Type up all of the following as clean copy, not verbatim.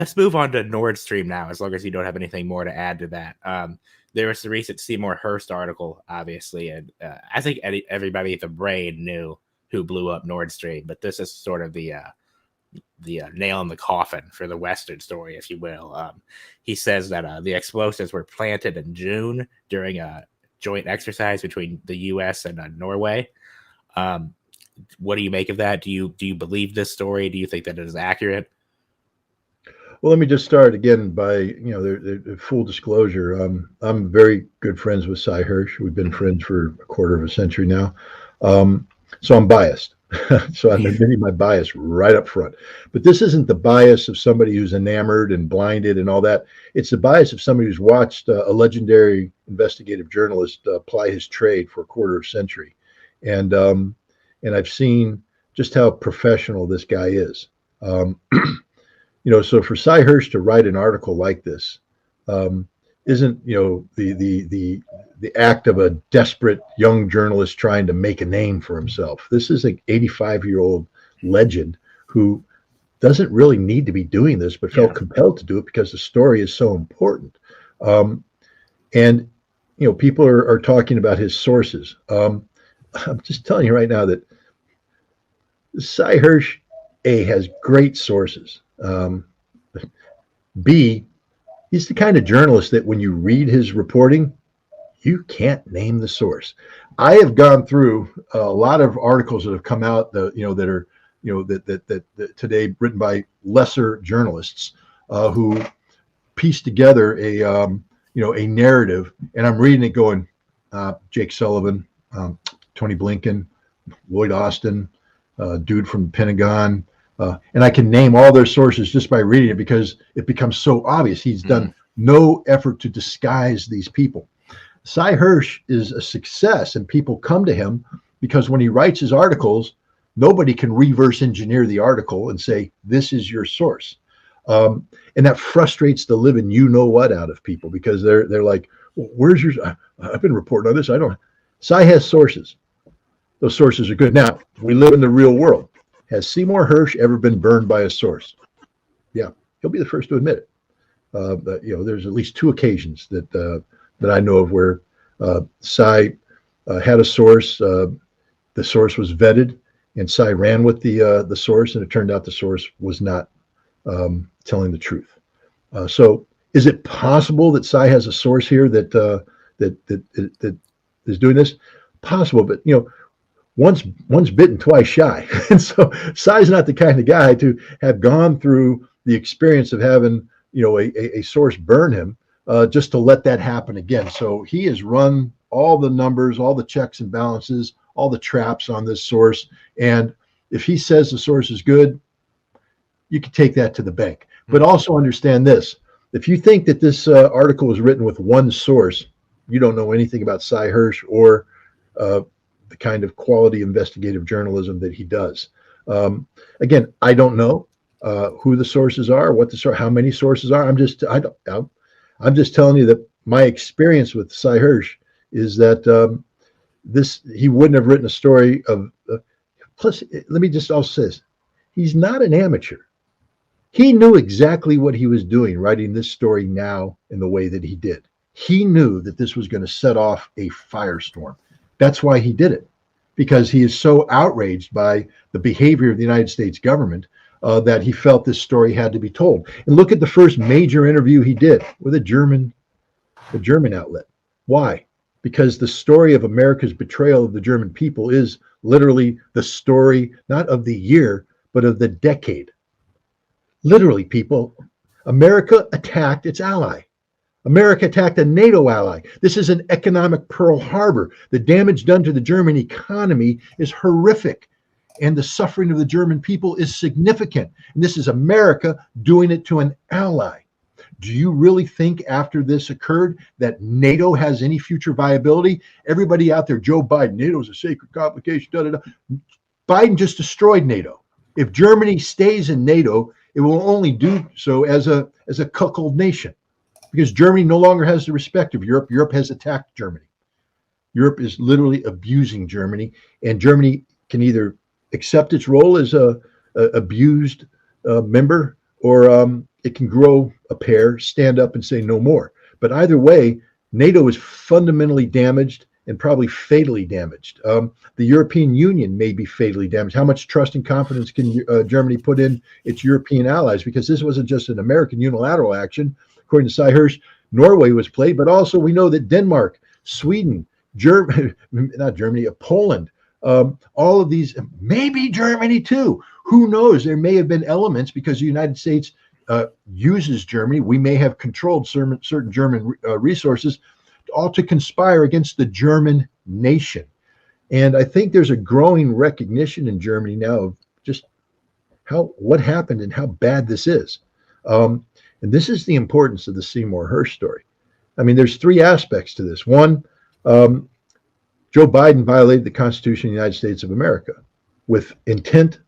Let's move on to Nord Stream now, as long as you don't have anything more to add to that. There was the recent Seymour Hersh article, obviously, and I think everybody at the brain knew who blew up Nord Stream, but this is sort of the nail in the coffin for the Western story, if you will. He says that the explosives were planted in June during a joint exercise between the U.S. and Norway. What do you make of that? Do you believe this story? Do you think that it is accurate? Well, let me just start again by, the full disclosure. I'm very good friends with Cy Hersh. We've been friends for a quarter of a century now. So I'm biased. So I'm admitting my bias right up front. But this isn't the bias of somebody who's enamored and blinded and all that. It's the bias of somebody who's watched a legendary investigative journalist ply his trade for a quarter of a century. And I've seen just how professional this guy is. So for Cy Hersh to write an article like this isn't, the act of a desperate young journalist trying to make a name for himself. This is an 85-year-old legend who doesn't really need to be doing this, but felt compelled to do it because the story is so important. And people are talking about his sources. I'm just telling you right now that Cy Hersh, A, has great sources. B, he's the kind of journalist that when you read his reporting, you can't name the source. I have gone through a lot of articles that have come out that are that today written by lesser journalists who piece together a narrative, and I'm reading it going, Jake Sullivan, Tony Blinken, Lloyd Austin, dude from the Pentagon. And I can name all their sources just by reading it because it becomes so obvious. He's done no effort to disguise these people. Cy Hersh is a success, and people come to him because when he writes his articles, nobody can reverse engineer the article and say, this is your source. And that frustrates the living you-know-what out of people because they're like, well, where's yours? I've been reporting on this. I don't. Cy has sources. Those sources are good. Now, we live in the real world. Has Seymour Hersh ever been burned by a source? Yeah, he'll be the first to admit it. But, there's at least two occasions that I know of where Cy had a source. The source was vetted, and Cy ran with the source, and it turned out the source was not telling the truth. So, is it possible that Cy has a source here that is doing this? Possible, but once bitten, twice shy. And so Cy's not the kind of guy to have gone through the experience of having, a source burn him just to let that happen again. So he has run all the numbers, all the checks and balances, all the traps on this source. And if he says the source is good, you can take that to the bank. But also understand this. If you think that this article was written with one source, you don't know anything about Cy Hersh or the kind of quality investigative journalism that he does. Again, I don't know who the sources are, how many sources are. I'm just telling you that my experience with Cy Hersh is that he wouldn't have written a story of. Plus, let me just also say this: he's not an amateur. He knew exactly what he was doing writing this story now in the way that he did. He knew that this was going to set off a firestorm. That's why he did it, because he is so outraged by the behavior of the United States government that he felt this story had to be told. And look at the first major interview he did with a German outlet. Why? Because the story of America's betrayal of the German people is literally the story, not of the year, but of the decade. Literally, people, America attacked its ally. America attacked a NATO ally. This is an economic Pearl Harbor. The damage done to the German economy is horrific, and the suffering of the German people is significant. And this is America doing it to an ally. Do you really think after this occurred that NATO has any future viability? Everybody out there, Joe Biden, NATO is a sacred complication, da, da, da. Biden just destroyed NATO. If Germany stays in NATO, it will only do so as a cuckold nation, because Germany no longer has the respect of Europe. Europe has attacked Germany. Europe is literally abusing Germany, and Germany can either accept its role as a abused member or it can grow a pair, stand up and say no more. But either way, NATO is fundamentally damaged and probably fatally damaged. The European Union may be fatally damaged. How much trust and confidence can Germany put in its European allies? Because this wasn't just an American unilateral action. According to Seymour Hersh, Norway was played, but also we know that Denmark, Sweden, Poland, all of these, maybe Germany too. Who knows? There may have been elements because the United States uses Germany. We may have controlled certain German resources, all to conspire against the German nation. And I think there's a growing recognition in Germany now of just what happened and how bad this is. And this is the importance of the Seymour Hersh story. I mean, there's three aspects to this. One, Joe Biden violated the Constitution of the United States of America with intent.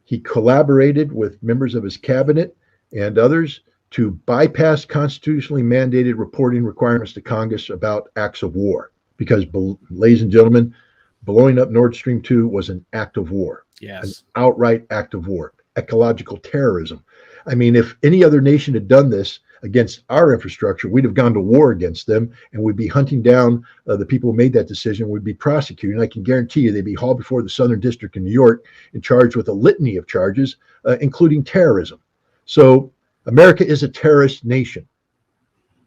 He collaborated with members of his cabinet and others to bypass constitutionally mandated reporting requirements to Congress about acts of war. Because, ladies and gentlemen, blowing up Nord Stream 2 was an act of war. Yes. An outright act of war, ecological terrorism. I mean, if any other nation had done this against our infrastructure, we'd have gone to war against them, and we'd be hunting down the people who made that decision. We'd be prosecuting. I can guarantee you they'd be hauled before the Southern District in New York and charged with a litany of charges, including terrorism. So America is a terrorist nation.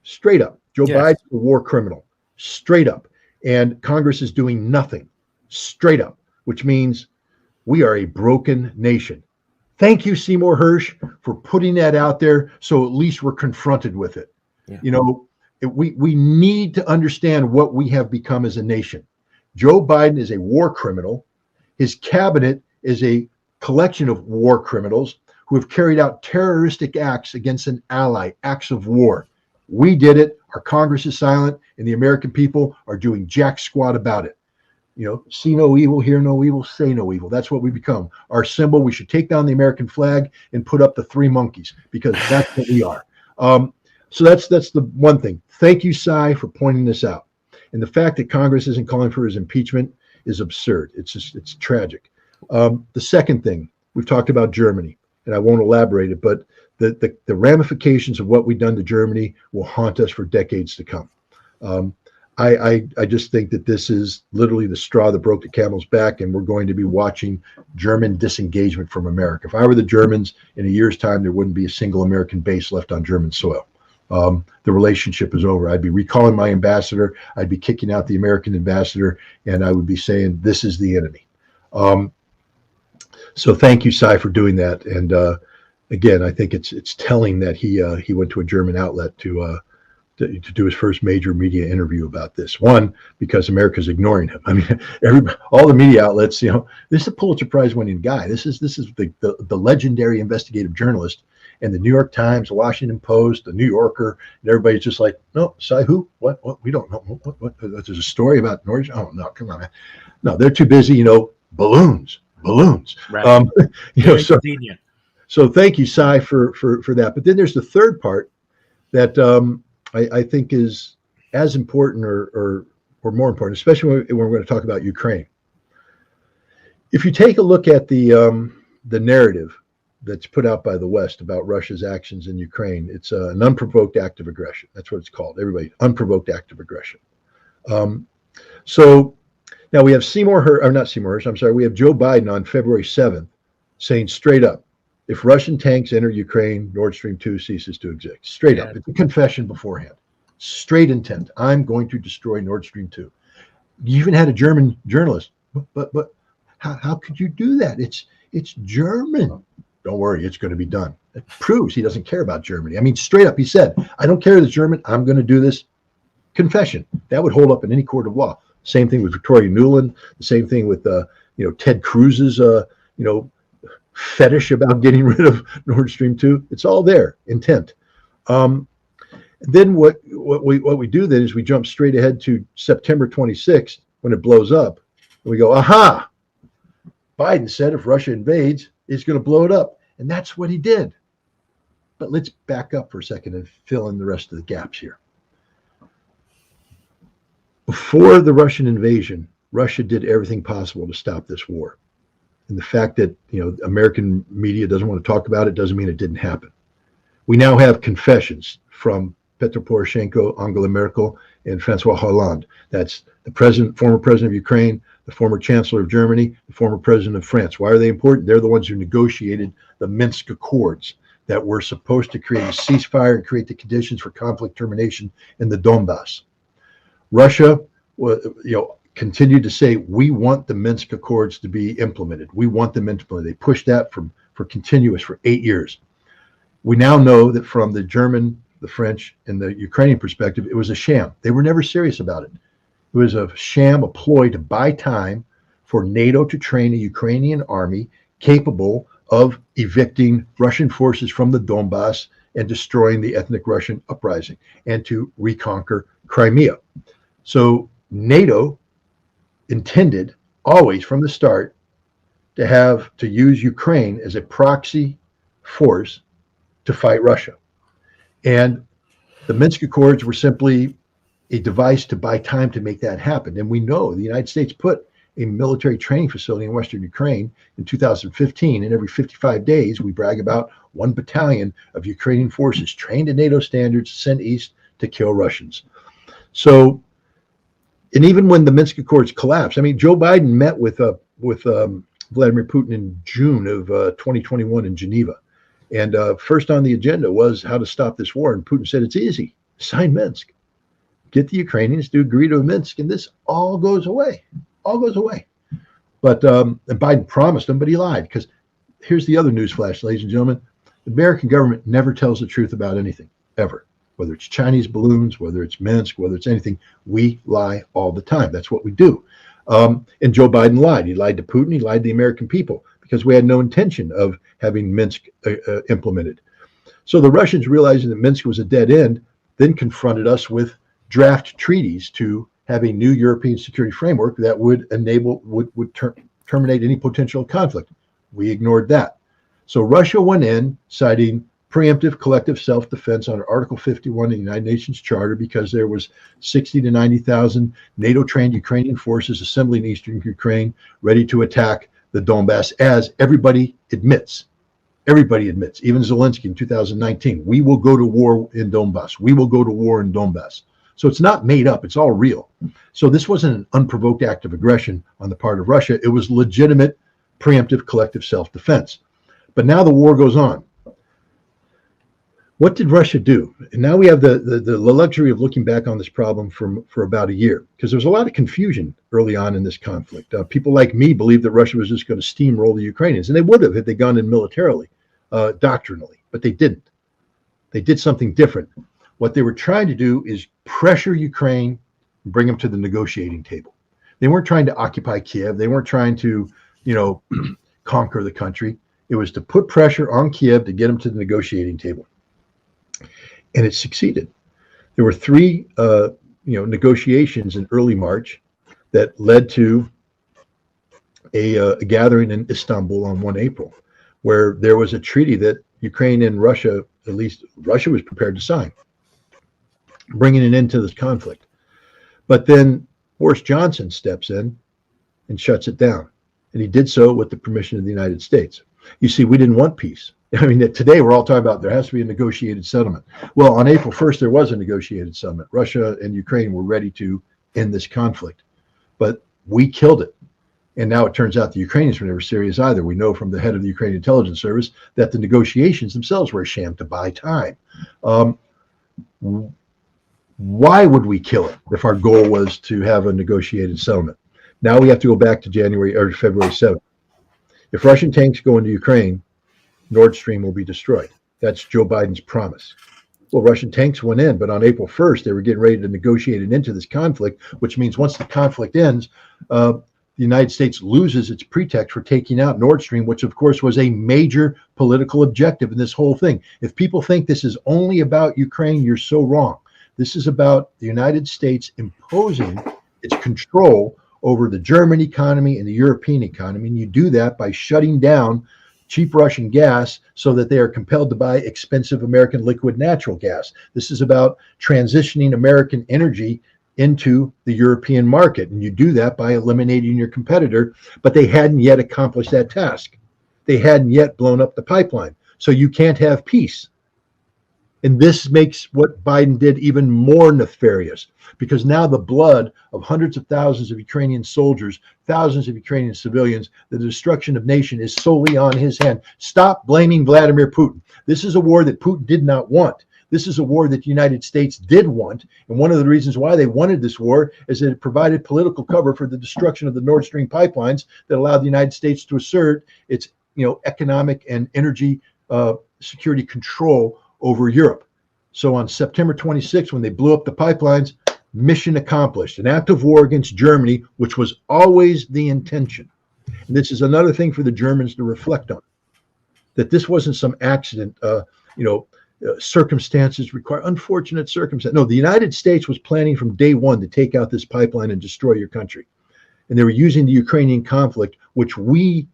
Straight up. Joe Biden's a war criminal. Straight up. And Congress is doing nothing. Straight up. Which means we are a broken nation. Thank you, Seymour Hersh, for putting that out there so at least we're confronted with it. Yeah. You know, we need to understand what we have become as a nation. Joe Biden is a war criminal. His cabinet is a collection of war criminals who have carried out terroristic acts against an ally, acts of war. We did it. Our Congress is silent, and the American people are doing jack squat about it. You know, see no evil, hear no evil, say no evil. That's what we become. Our symbol, we should take down the American flag and put up the three monkeys because that's what we are. So that's the one thing. Thank you, Cy, for pointing this out. And the fact that Congress isn't calling for his impeachment is absurd. It's tragic. The second thing, we've talked about Germany, and I won't elaborate it, but the ramifications of what we've done to Germany will haunt us for decades to come. I just think that this is literally the straw that broke the camel's back, and we're going to be watching German disengagement from America. If I were the Germans, in a year's time, there wouldn't be a single American base left on German soil. The relationship is over. I'd be recalling my ambassador. I'd be kicking out the American ambassador, and I would be saying, this is the enemy. So thank you, Cy, for doing that. And again, I think it's telling that he went to a German outlet to do his first major media interview about this. One, because America's ignoring him. I mean, all the media outlets, you know, this is a Pulitzer Prize winning guy. This is the legendary investigative journalist, and the New York Times, the Washington Post, the New Yorker, and everybody's just like, no, Cy, who? What? We don't know. What? There's a story about Norway. Oh no, come on, man. No, they're too busy. You know, balloons. Right. You know, so thank you, Cy, for that. But then there's the third part that I think is as important or more important, especially when we're going to talk about Ukraine. If you take a look at the narrative that's put out by the West about Russia's actions in Ukraine, it's an unprovoked act of aggression. That's what it's called. Everybody, unprovoked act of aggression. So now we have we have Joe Biden on February 7th saying straight up, if Russian tanks enter Ukraine, Nord Stream 2 ceases to exist. Straight up. It's a confession beforehand. Straight intent. I'm going to destroy Nord Stream 2. You even had a German journalist. But how could you do that? It's German. Don't worry, it's going to be done. It proves he doesn't care about Germany. I mean, straight up, he said, I don't care if it's German. I'm going to do this. Confession. That would hold up in any court of law. Same thing with Victoria Nuland. The same thing with Ted Cruz's fetish about getting rid of Nord Stream 2. It's all there, intent. Then what we do then is we jump straight ahead to September 26th when it blows up. And we go, aha! Biden said if Russia invades, he's going to blow it up. And that's what he did. But let's back up for a second and fill in the rest of the gaps here. Before the Russian invasion, Russia did everything possible to stop this war. And the fact that American media doesn't want to talk about it doesn't mean it didn't happen. We now have confessions from Petro Poroshenko, Angela Merkel, and Francois Hollande. That's the former president of Ukraine, the former chancellor of Germany, the former president of France. Why are they important? They're the ones who negotiated the Minsk Accords that were supposed to create a ceasefire and create the conditions for conflict termination in the Donbass. Russia, continued to say, we want the Minsk Accords to be implemented. We want them implemented. They pushed that for 8 years. We now know that from the German, the French, and the Ukrainian perspective, it was a sham. They were never serious about it. It was a sham, a ploy to buy time for NATO to train a Ukrainian army capable of evicting Russian forces from the Donbass and destroying the ethnic Russian uprising and to reconquer Crimea. So NATO intended always from the start to use Ukraine as a proxy force to fight Russia. And the Minsk Accords were simply a device to buy time to make that happen. And we know the United States put a military training facility in Western Ukraine in 2015. And every 55 days, we brag about 1 battalion of Ukrainian forces trained to NATO standards, sent east to kill Russians. So, and even when the Minsk Accords collapsed, I mean, Joe Biden met with Vladimir Putin in June of 2021 in Geneva. And first on the agenda was how to stop this war. And Putin said, it's easy. Sign Minsk. Get the Ukrainians to agree to Minsk, and this all goes away. All goes away. But and Biden promised them, but he lied. Because here's the other news flash, ladies and gentlemen. The American government never tells the truth about anything, ever. Whether it's Chinese balloons, whether it's Minsk, whether it's anything, we lie all the time. That's what we do. And Joe Biden lied. He lied to Putin. He lied to the American people because we had no intention of having Minsk implemented. So the Russians, realizing that Minsk was a dead end, then confronted us with draft treaties to have a new European security framework that would terminate any potential conflict. We ignored that. So Russia went in citing preemptive collective self-defense under Article 51 of the United Nations Charter because there was 60 to 90,000 NATO-trained Ukrainian forces assembling eastern Ukraine ready to attack the Donbass, as everybody admits. Everybody admits, even Zelensky in 2019, we will go to war in Donbass. We will go to war in Donbass. So it's not made up. It's all real. So this wasn't an unprovoked act of aggression on the part of Russia. It was legitimate preemptive collective self-defense. But now the war goes on. What did Russia do? And now we have the luxury of looking back on this problem for about a year, because there was a lot of confusion early on in this conflict. People like me believed that Russia was just going to steamroll the Ukrainians, and they would have if they'd gone in militarily, doctrinally, but they didn't. They did something different. What they were trying to do is pressure Ukraine and bring them to the negotiating table. They weren't trying to occupy Kiev. They weren't trying to, conquer the country. It was to put pressure on Kiev to get them to the negotiating table. And it succeeded. There were 3, negotiations in early March that led to a gathering in Istanbul on 1 April, where there was a treaty that Ukraine and Russia, at least Russia, was prepared to sign, bringing an end to this conflict. But then Boris Johnson steps in and shuts it down. And he did so with the permission of the United States. You see, we didn't want peace. I mean, today we're all talking about there has to be a negotiated settlement. Well, on April 1st, there was a negotiated settlement. Russia and Ukraine were ready to end this conflict, but we killed it. And now it turns out the Ukrainians were never serious either. We know from the head of the Ukrainian intelligence service that the negotiations themselves were a sham to buy time. Why would we kill it if our goal was to have a negotiated settlement? Now we have to go back to February 7th. If Russian tanks go into Ukraine, Nord Stream will be destroyed. That's Joe Biden's promise. Well, Russian tanks went in, but on April 1st, they were getting ready to negotiate it into this conflict, which means once the conflict ends, the United States loses its pretext for taking out Nord Stream, which of course was a major political objective in this whole thing. If people think this is only about Ukraine, you're so wrong. This is about the United States imposing its control over the German economy and the European economy. And you do that by shutting down cheap Russian gas so that they are compelled to buy expensive American liquid natural gas. This is about transitioning American energy into the European market. And you do that by eliminating your competitor, but they hadn't yet accomplished that task. They hadn't yet blown up the pipeline. So you can't have peace. And this makes what Biden did even more nefarious, because now the blood of hundreds of thousands of Ukrainian soldiers, thousands of Ukrainian civilians, the destruction of nation is solely on his hand. Stop blaming Vladimir Putin. This is a war that Putin did not want. This is a war that the United States did want. And one of the reasons why they wanted this war is that it provided political cover for the destruction of the Nord Stream pipelines that allowed the United States to assert its, economic and energy security control over Europe. So on September 26th, when they blew up the pipelines, mission accomplished. An act of war against Germany, which was always the intention. And this is another thing for the Germans to reflect on, that this wasn't some accident, circumstances require unfortunate circumstances. No, the United States was planning from day one to take out this pipeline and destroy your country. And they were using the Ukrainian conflict, which we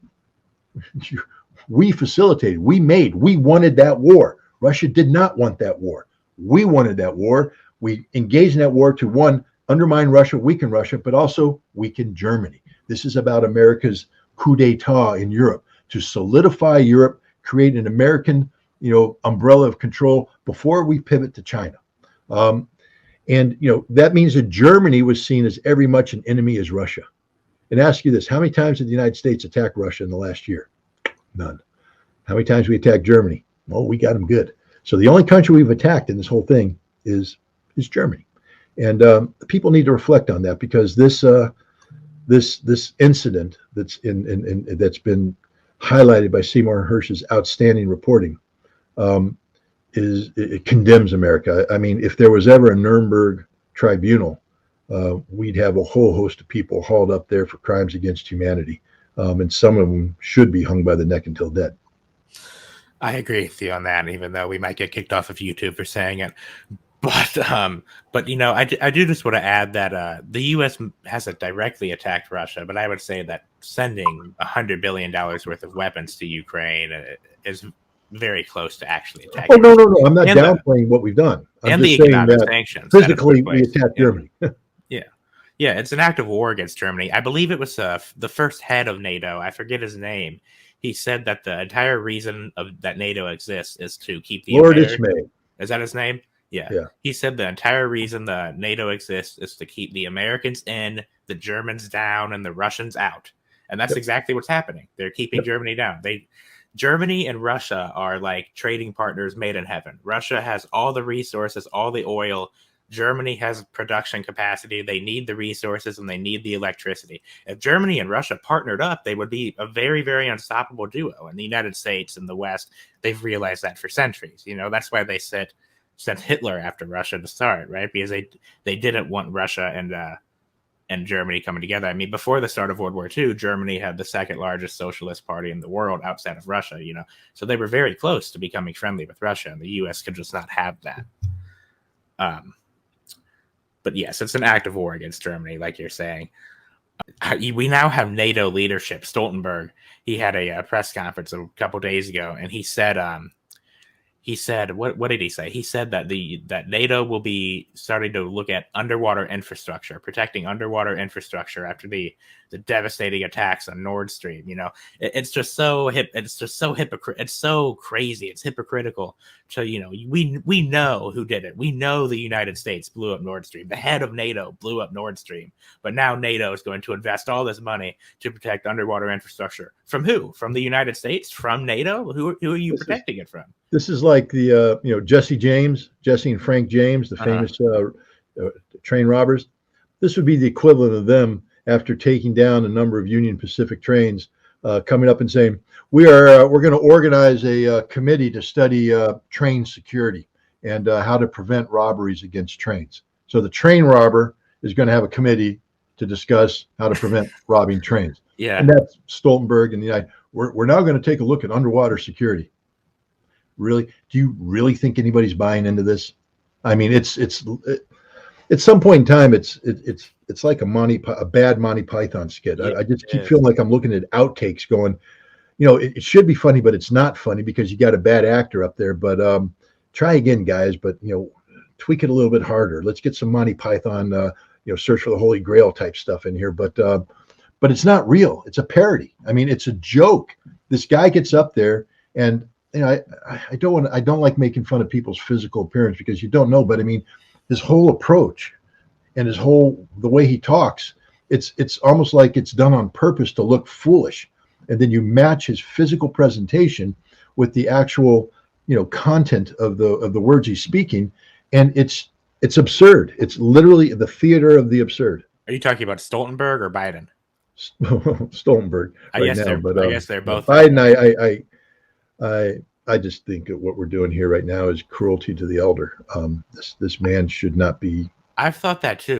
facilitated, we made. We wanted that war. Russia did not want that war. We wanted that war. We engaged in that war to, one, undermine Russia, weaken Russia, but also weaken Germany. This is about America's coup d'etat in Europe, to solidify Europe, create an American, umbrella of control before we pivot to China. That means that Germany was seen as every much an enemy as Russia. And ask you this, how many times did the United States attack Russia in the last year? None. How many times we attacked Germany? Well, we got them good. So the only country we've attacked in this whole thing is Germany. And people need to reflect on that, because this incident that's that's been highlighted by Seymour Hersh's outstanding reporting it condemns America. I mean, if there was ever a Nuremberg tribunal, we'd have a whole host of people hauled up there for crimes against humanity. And some of them should be hung by the neck until dead. I agree with you on that, even though we might get kicked off of YouTube for saying it. But I do just want to add that the U.S. hasn't directly attacked Russia, but I would say that sending $100 billion worth of weapons to Ukraine is very close to actually attacking. Oh, no. I'm not downplaying what we've done. I'm just saying that sanctions physically we attacked Germany. Yeah, it's an act of war against Germany. I believe it was the first head of NATO. I forget his name. He said that the entire reason that NATO exists is to keep the Lord Ismay. Is that his name? Yeah. He said the entire reason the NATO exists is to keep the Americans in, the Germans down, and the Russians out. And that's exactly what's happening. They're keeping Germany down. Germany and Russia are like trading partners made in heaven. Russia has all the resources, all the oil. Germany has production capacity. They need the resources and they need the electricity. If Germany and Russia partnered up, they would be a very, very unstoppable duo. And the United States and the West, they've realized that for centuries. That's why they sent Hitler after Russia to start, right? Because they didn't want Russia and Germany coming together. I mean, before the start of World War II, Germany had the second largest socialist party in the world outside of Russia, So they were very close to becoming friendly with Russia, and the U.S. could just not have that. But yes, it's an act of war against Germany, like you're saying. We now have NATO leadership. Stoltenberg, he had a press conference a couple days ago, and he said, what did he say? He said that that NATO will be starting to look at underwater infrastructure, protecting underwater infrastructure after the devastating attacks on Nord Stream. It's just so it's so crazy. It's hypocritical. So we know who did it. We know the United States blew up Nord Stream. The head of NATO blew up Nord Stream. But now NATO is going to invest all this money to protect underwater infrastructure. From who? From the United States? From NATO? Who are you protecting it from? This is like the Jesse and Frank James, the famous train robbers. This would be the equivalent of them after taking down a number of Union Pacific trains, coming up and saying, we're going to organize a committee to study train security and how to prevent robberies against trains. So the train robber is going to have a committee to discuss how to prevent robbing trains. Yeah, and that's Stoltenberg and the United. We're now going to take a look at underwater security. Really? Do you really think anybody's buying into this? I mean, it's at some point in time, it's like a bad Monty Python skit. I just keep feeling like I'm looking at outtakes going, it should be funny, but it's not funny because you got a bad actor up there. But try again, guys. But tweak it a little bit harder. Let's get some Monty Python, Search for the Holy Grail type stuff in here. But it's not real. It's a parody. I mean, it's a joke. This guy gets up there and you know, I don't like making fun of people's physical appearance because you don't know, but I mean, his whole approach and the way he talks, it's almost like it's done on purpose to look foolish. And then you match his physical presentation with the actual, content of the words he's speaking, and it's absurd. It's literally the theater of the absurd. Are you talking about Stoltenberg or Biden? Stoltenberg right now, but I guess they're both. Biden, I just think that what we're doing here right now is cruelty to the elder. This man should not be. I've thought that too.